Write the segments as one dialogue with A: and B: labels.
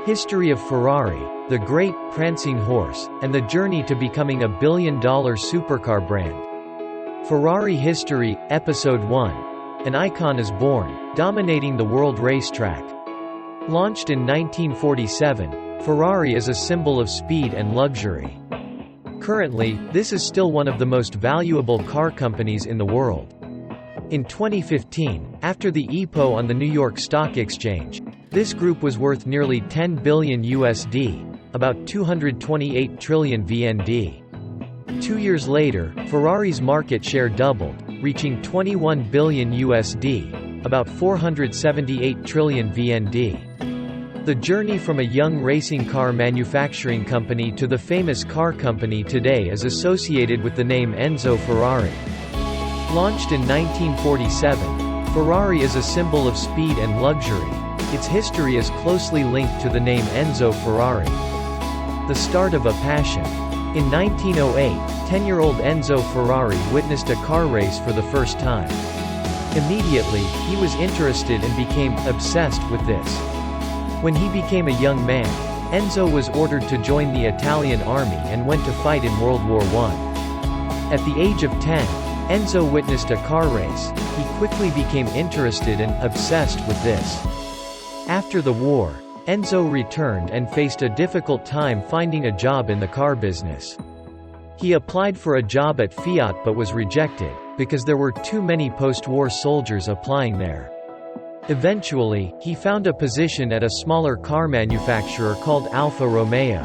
A: History of Ferrari, the great, prancing horse, and the journey to becoming a billion-dollar supercar brand. Ferrari History, Episode 1. An icon is born, dominating the world racetrack. Launched in 1947, Ferrari is a symbol of speed and luxury. Currently, this is still one of the most valuable car companies in the world. In 2015, after the IPO on the New York Stock Exchange, this group was worth nearly $10 billion USD, about 228 trillion VND. 2 years later, Ferrari's market share doubled, reaching $21 billion USD, about 478 trillion VND. The journey from a young racing car manufacturing company to the famous car company today is associated with the name Enzo Ferrari. Launched in 1947, Ferrari is a symbol of speed and luxury. Its history is closely linked to the name Enzo Ferrari. The start of a passion. In 1908, 10-year-old Enzo Ferrari witnessed a car race for the first time. Immediately, he was interested and became obsessed with this. When he became a young man, Enzo was ordered to join the Italian army and went to fight in World War I. At the age of 10, Enzo witnessed a car race. He quickly became interested and obsessed with this. After the war, Enzo returned and faced a difficult time finding a job in the car business. He applied for a job at Fiat but was rejected, because there were too many post-war soldiers applying there. Eventually, he found a position at a smaller car manufacturer called Alfa Romeo.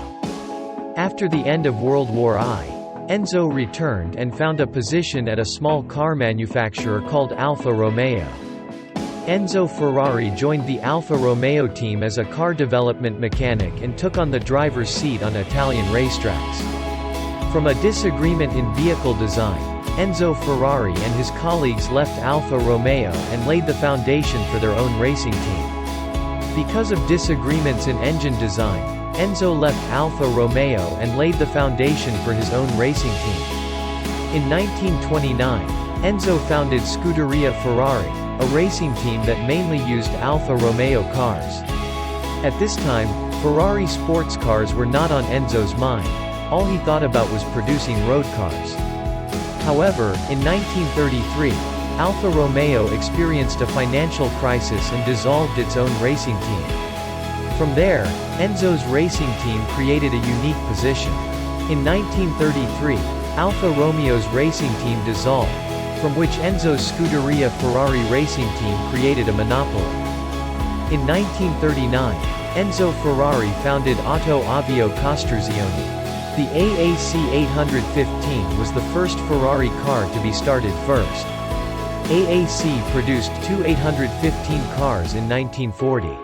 A: After the end of World War I, Enzo returned and found a position at a small car manufacturer called Alfa Romeo. Enzo Ferrari joined the Alfa Romeo team as a car development mechanic and took on the driver's seat on Italian racetracks. From a disagreement in vehicle design, Enzo Ferrari and his colleagues left Alfa Romeo and laid the foundation for their own racing team. Because of disagreements in engine design, Enzo left Alfa Romeo and laid the foundation for his own racing team. In 1929, Enzo founded Scuderia Ferrari, a racing team that mainly used Alfa Romeo cars. At this time, Ferrari sports cars were not on Enzo's mind. All he thought about was producing road cars. However, in 1933, Alfa Romeo experienced a financial crisis and dissolved its own racing team. From there, Enzo's racing team created a unique position. In 1933, Alfa Romeo's racing team dissolved, from which Enzo's Scuderia Ferrari racing team created a monopoly. In 1939, Enzo Ferrari founded Auto Avio Costruzioni. The AAC 815 was the first Ferrari car to be started first. AAC produced two 815 cars in 1940.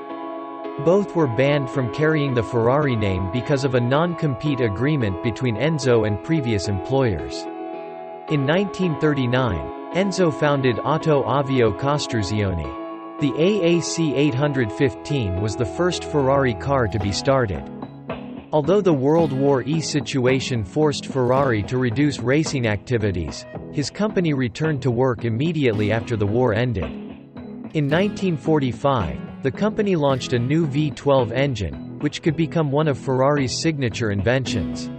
A: Both were banned from carrying the Ferrari name because of a non-compete agreement between Enzo and previous employers. In 1939, Enzo founded Auto Avio Costruzioni. The AAC 815 was the first Ferrari car to be started. Although the World War I situation forced Ferrari to reduce racing activities, his company returned to work immediately after the war ended. In 1945, the company launched a new V12 engine, which could become one of Ferrari's signature inventions.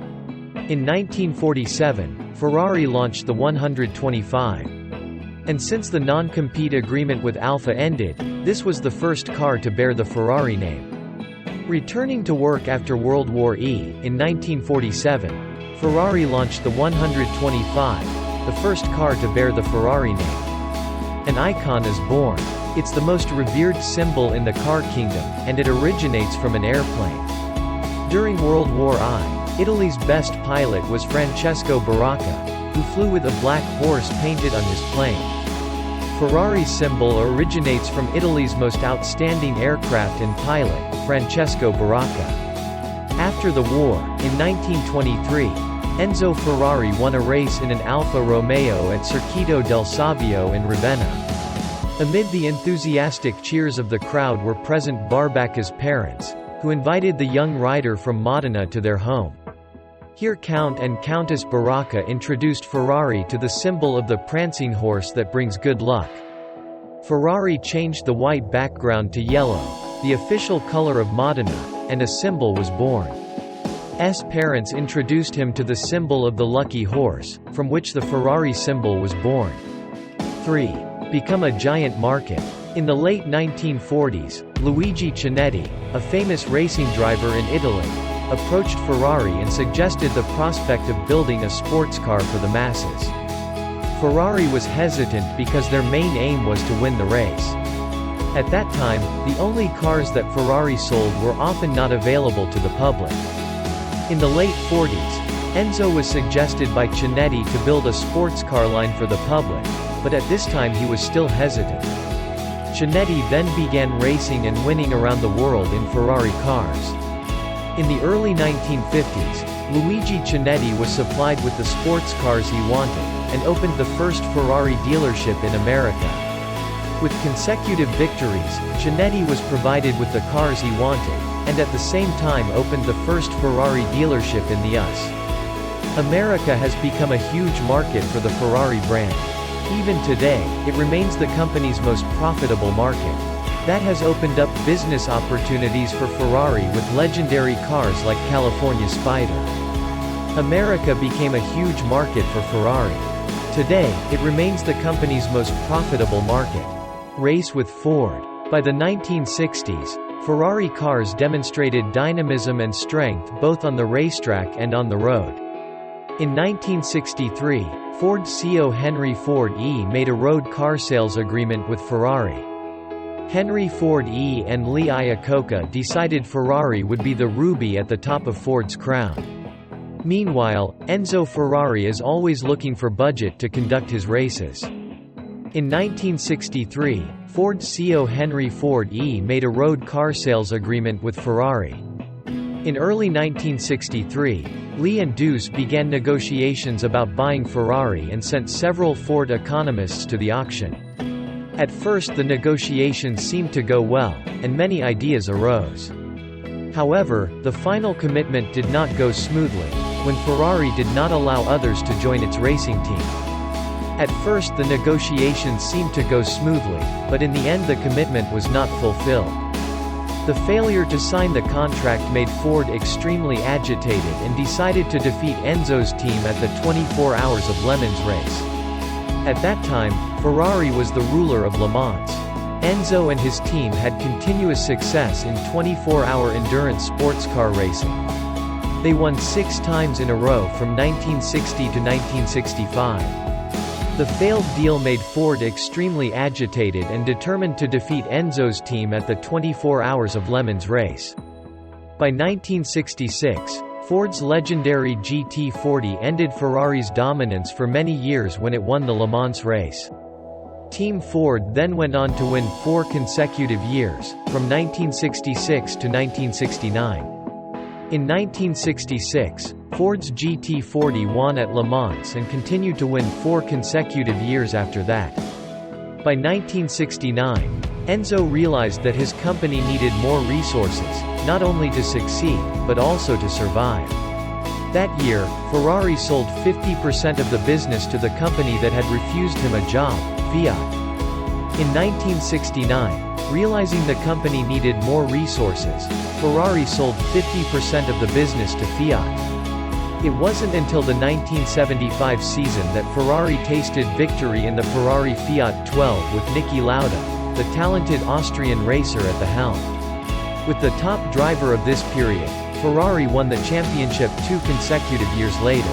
A: In 1947, Ferrari launched the 125. And since the non-compete agreement with Alfa ended, this was the first car to bear the Ferrari name. Returning to work after World War I, in 1947, Ferrari launched the 125, the first car to bear the Ferrari name. An icon is born. It's the most revered symbol in the car kingdom, and it originates from an airplane. During World War I, Italy's best pilot was Francesco Baracca, who flew with a black horse painted on his plane. Ferrari's symbol originates from Italy's most outstanding aircraft and pilot, Francesco Baracca. After the war, in 1923, Enzo Ferrari won a race in an Alfa Romeo at Circuito del Savio in Ravenna. Amid the enthusiastic cheers of the crowd were present Barbacca's parents, who invited the young rider from Modena to their home. Here Count and Countess Baracca introduced Ferrari to the symbol of the prancing horse that brings good luck. Ferrari changed the white background to yellow, the official color of Modena, and a symbol was born. S parents introduced him to the symbol of the lucky horse, from which the Ferrari symbol was born. 3. Become a giant market. In the late 1940s, Luigi Chinetti, a famous racing driver in Italy, approached Ferrari and suggested the prospect of building a sports car for the masses. Ferrari was hesitant because their main aim was to win the race. At that time, the only cars that Ferrari sold were often not available to the public. In the late 40s, Enzo was suggested by Chinetti to build a sports car line for the public, but at this time he was still hesitant. Chinetti then began racing and winning around the world in Ferrari cars. In the early 1950s, Luigi Chinetti was supplied with the sports cars he wanted, and opened the first Ferrari dealership in America. With consecutive victories, Chinetti was provided with the cars he wanted, and at the same time opened the first Ferrari dealership in the US. America has become a huge market for the Ferrari brand. Even today, it remains the company's most profitable market. That has opened up business opportunities for Ferrari with legendary cars like California Spider. America became a huge market for Ferrari. Today, it remains the company's most profitable market. Race with Ford. By the 1960s, Ferrari cars demonstrated dynamism and strength both on the racetrack and on the road. In 1963, Ford's CEO Henry Ford E made a road car sales agreement with Ferrari. Henry Ford E and Lee Iacocca decided Ferrari would be the ruby at the top of Ford's crown. Meanwhile, Enzo Ferrari is always looking for budget to conduct his races. In 1963, Ford's CEO Henry Ford E made a road car sales agreement with Ferrari. In early 1963, Lee and Deuce began negotiations about buying Ferrari and sent several Ford economists to the auction. At first the negotiations seemed to go well, and many ideas arose. However, the final commitment did not go smoothly, when Ferrari did not allow others to join its racing team. At first the negotiations seemed to go smoothly, but in the end the commitment was not fulfilled. The failure to sign the contract made Ford extremely agitated and decided to defeat Enzo's team at the 24 Hours of Le Mans race. At that time, Ferrari was the ruler of Le Mans. Enzo and his team had continuous success in 24-hour endurance sports car racing. They won 6 times in a row from 1960 to 1965. The failed deal made Ford extremely agitated and determined to defeat Enzo's team at the 24 Hours of Le Mans race. By 1966, Ford's legendary GT40 ended Ferrari's dominance for many years when it won the Le Mans race. Team Ford then went on to win 4 consecutive years, from 1966 to 1969. In 1966, Ford's GT40 won at Le Mans and continued to win 4 consecutive years after that. By 1969, Enzo realized that his company needed more resources, not only to succeed, but also to survive. That year, Ferrari sold 50% of the business to the company that had refused him a job, Fiat. In 1969, realizing the company needed more resources, Ferrari sold 50% of the business to Fiat. It wasn't until the 1975 season that Ferrari tasted victory in the Ferrari Fiat 12 with Niki Lauda, the talented Austrian racer at the helm. With the top driver of this period, Ferrari won the championship 2 consecutive years later.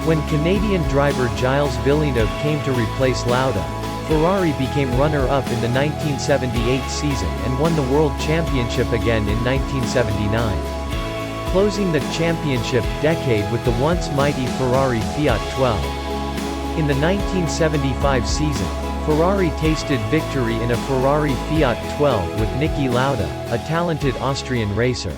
A: When Canadian driver Gilles Villeneuve came to replace Lauda, Ferrari became runner-up in the 1978 season and won the World Championship again in 1979. Closing the championship decade with the once mighty Ferrari Fiat 12. In the 1975 season, Ferrari tasted victory in a Ferrari Fiat 12 with Niki Lauda, a talented Austrian racer.